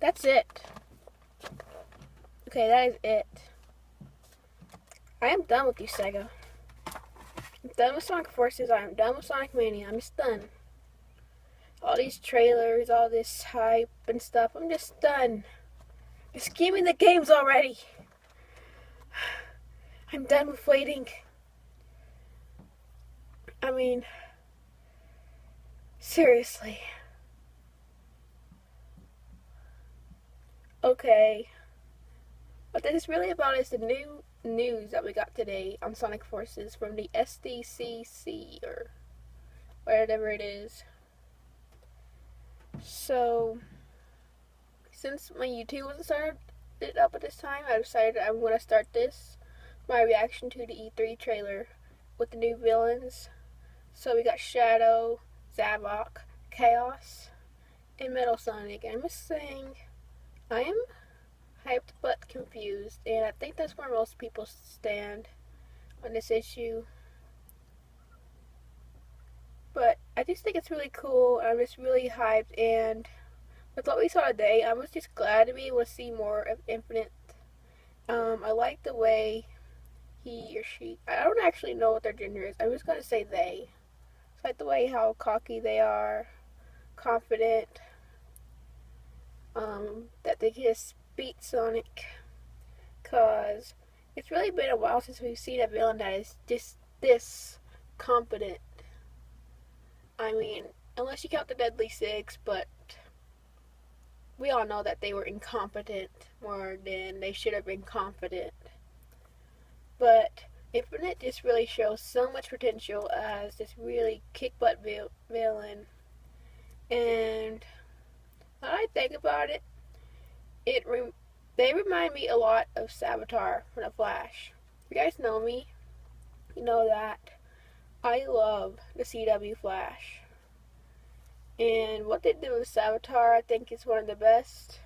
That's it. Okay, that is it. I am done with you, Sega. I'm done with Sonic Forces. I am done with Sonic Mania. I'm just done. All these trailers, all this hype and stuff. I'm just done. Just give me the games already. I'm done with waiting. I mean, seriously. Okay. What this is really about is the new news that we got today on Sonic Forces from the SDCC or whatever it is. So, since my YouTube wasn't started up at this time, I decided I'm going to start this, my reaction to the E3 trailer with the new villains. So we got Shadow, Zavok, Chaos, and Metal Sonic. And I'm just saying, I am hyped but confused, and I think that's where most people stand on this issue. But I just think it's really cool. I'm just really hyped, and with what we saw today, I was just glad to be able to see more of Infinite. I like the way he or she, I don't actually know what their gender is. I'm just gonna say they. It's like the way how cocky they are, confident, that they can just beat Sonic. Cause it's really been a while since we've seen a villain that is just this confident. I mean, unless you count the Deadly Six, but we all know that they were incompetent more than they should have been confident. But Infinite just really shows so much potential as this really kick butt villain. And when I think about it, they remind me a lot of Savitar from The Flash. If you guys know me, you know that I love the CW Flash. And what they did with Savitar, I think, is one of the best.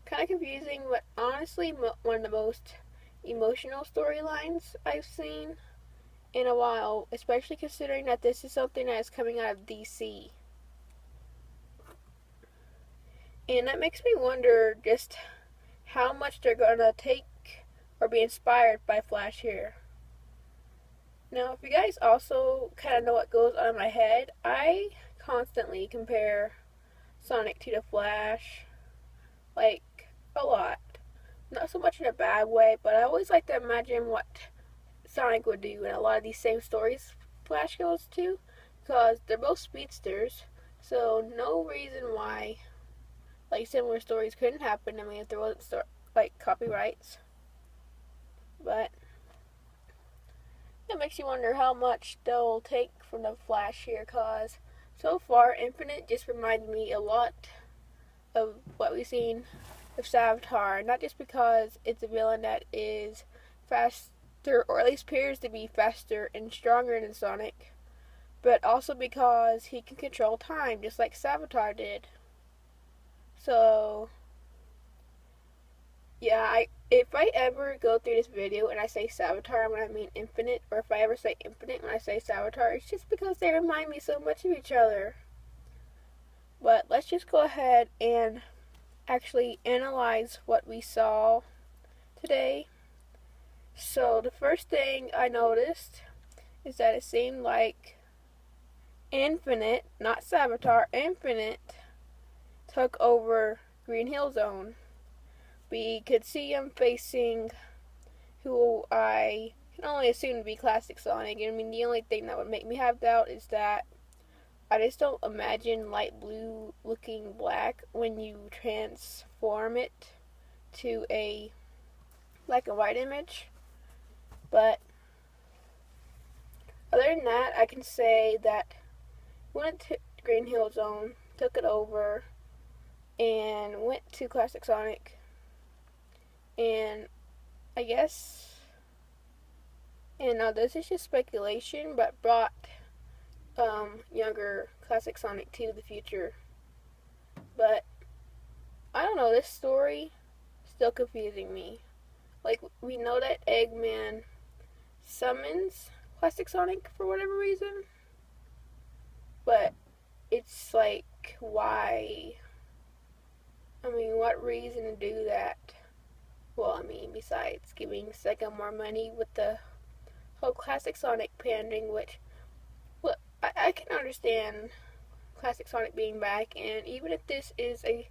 Kind of confusing, but honestly, one of the most emotional storylines I've seen in a while, especially considering that this is something that is coming out of DC. And that makes me wonder just how much they're gonna take or be inspired by Flash here. Now, if you guys also kind of know what goes on in my head, I constantly compare Sonic to the Flash, like, a lot. Not so much in a bad way, but I always like to imagine what Sonic would do in a lot of these same stories Flash goes to, because they're both speedsters, so no reason why, like, similar stories couldn't happen. I mean, if there wasn't, like, copyrights. But it makes you wonder how much they'll take from the Flash here, cause so far Infinite just reminds me a lot of what we've seen of Savitar, not just because it's a villain that is faster, or at least appears to be faster and stronger than Sonic, but also because he can control time just like Savitar did. So yeah, if I ever go through this video and I say Savitar when I mean Infinite, or if I ever say Infinite when I say Savitar, it's just because they remind me so much of each other. But let's just go ahead and actually analyze what we saw today. So the first thing I noticed is that it seemed like Infinite, not Savitar, Infinite took over Green Hill Zone. We could see him facing who I can only assume to be Classic Sonic. I mean, the only thing that would make me have doubt is that I just don't imagine light blue looking black when you transform it to a black and white image. But other than that, I can say that went to Green Hill Zone, took it over, and went to Classic Sonic. And I guess, and now this is just speculation, but brought younger Classic Sonic to the future. But I don't know, this story is still confusing me. Like, we know that Eggman summons Classic Sonic for whatever reason, but it's like, why? I mean, what reason to do that? Well, I mean, besides giving Sega more money with the whole Classic Sonic pandering, which, well, I can understand Classic Sonic being back, and even if this is a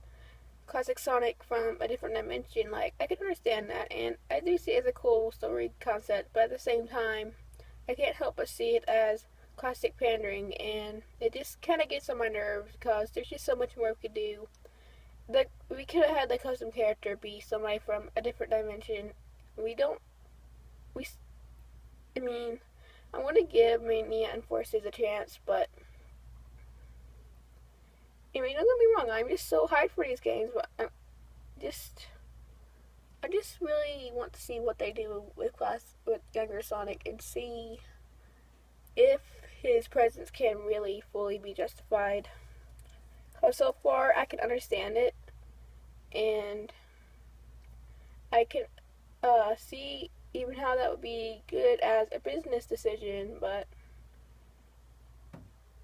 Classic Sonic from a different dimension, like, I can understand that, and I do see it as a cool story concept, but at the same time, I can't help but see it as classic pandering, and it just kind of gets on my nerves because there's just so much more we could do. We could have had the custom character be somebody from a different dimension. We don't. We. I mean, I want to give Mania and Forces a chance, but I mean, don't get me wrong. I'm just so hyped for these games, but just. I just really want to see what they do with younger Sonic and see if his presence can really fully be justified. Cause so far I can understand it, and I can see even how that would be good as a business decision, but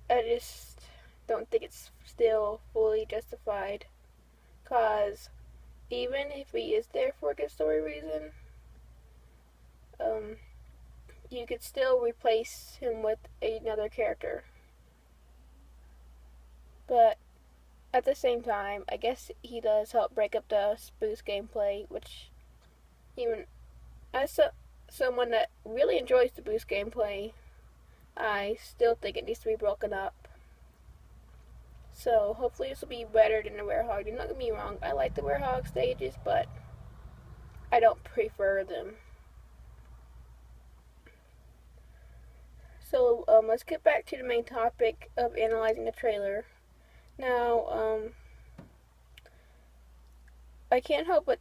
I just don't think it's still fully justified. Cause even if he is there for a good story reason, um, you could still replace him with another character. But at the same time, I guess he does help break up the boost gameplay, which even as someone that really enjoys the boost gameplay, I still think it needs to be broken up. So hopefully this will be better than the Werehog. Don't get me wrong, I like the Werehog stages, but I don't prefer them. So let's get back to the main topic of analyzing the trailer. Now, I can't help but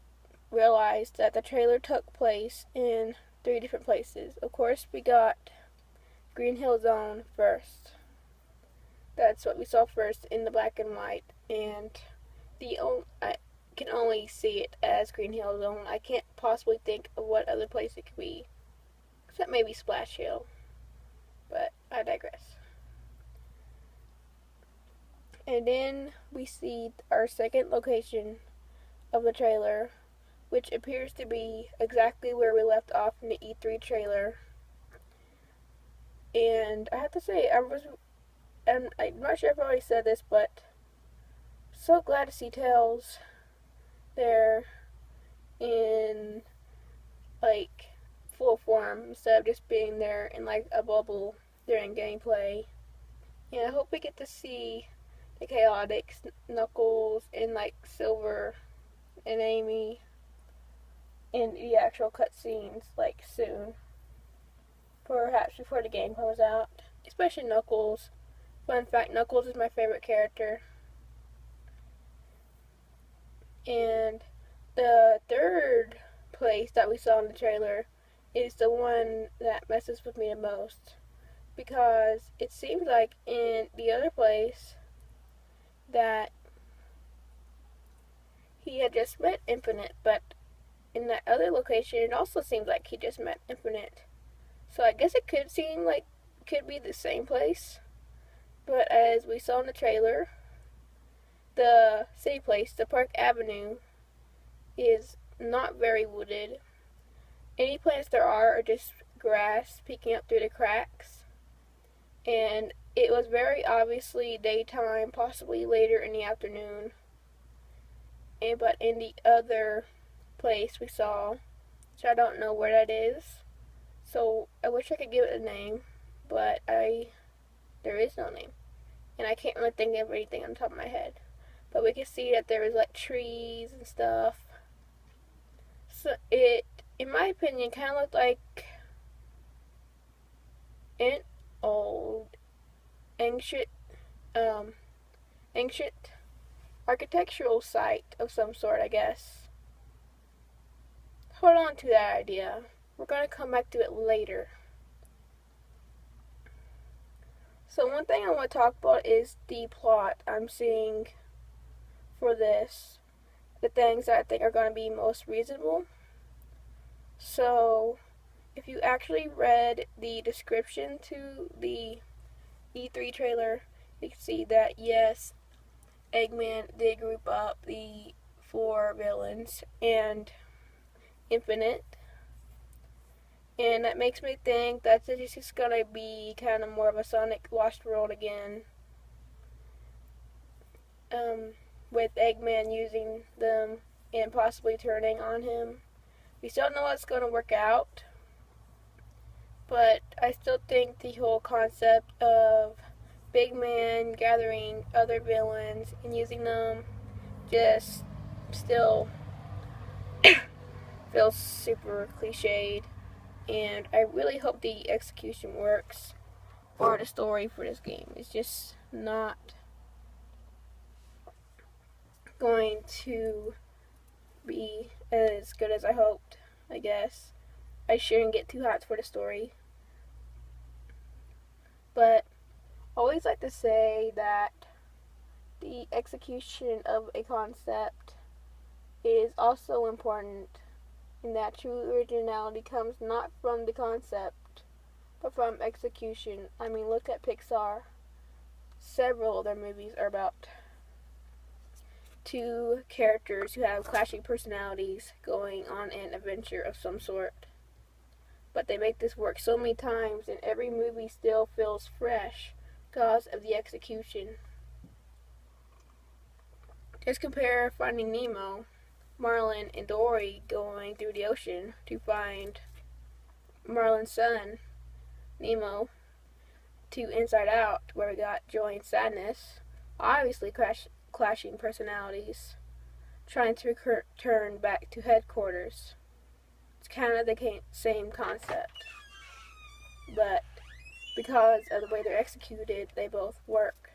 realize that the trailer took place in 3 different places. Of course, we got Green Hill Zone first. That's what we saw first in the black and white, and I can only see it as Green Hill Zone. I can't possibly think of what other place it could be, except maybe Splash Hill, but I digress. And then we see our second location of the trailer, which appears to be exactly where we left off in the E3 trailer. And I have to say, and I'm not sure if I already said this, but so glad to see Tails there in like full form instead of just being there in like a bubble during gameplay. And I hope we get to see the Chaotix, Knuckles, and like Silver and Amy in the actual cutscenes like soon. Perhaps before the game comes out. Especially Knuckles. Fun fact, Knuckles is my favorite character. And the third place that we saw in the trailer is the one that messes with me the most. Because it seems like in the other place that he had just met Infinite, but in that other location it also seems like he just met Infinite. So I guess it could seem like it could be the same place. But as we saw in the trailer, the city place, the Park Avenue, is not very wooded. Any plants there are just grass peeking up through the cracks. And it was very obviously daytime, possibly later in the afternoon. But in the other place we saw, which I don't know where that is, so I wish I could give it a name, but there is no name. And I can't really think of anything on the top of my head. But we can see that there was like trees and stuff. So it, in my opinion, kind of looked like an old, ancient, ancient architectural site of some sort, I guess. Hold on to that idea. We're going to come back to it later. So one thing I want to talk about is the plot I'm seeing for this. The things that I think are going to be most reasonable. So, if you actually read the description to the E3 trailer, you can see that yes, Eggman did group up the for villains and Infinite. And that makes me think that it's just gonna be kind of more of a Sonic Lost World again. With Eggman using them and possibly turning on him. We still don't know what's gonna work out. But I still think the whole concept of Big Man gathering other villains and using them just still feels super cliched. And I really hope the execution works, or the story for this game is just not going to be as good as I hoped, I guess. I shouldn't get too hyped for the story. But I always like to say that the execution of a concept is also important, and that true originality comes not from the concept, but from execution. I mean, look at Pixar. Several of their movies are about two characters who have clashing personalities going on an adventure of some sort. But they make this work so many times, and every movie still feels fresh because of the execution. Just compare Finding Nemo, Marlin and Dory going through the ocean to find Marlin's son, Nemo, to Inside Out, where we got joy and sadness. Obviously clashing personalities, trying to return back to headquarters. It's kind of the same concept, but because of the way they're executed, they both work.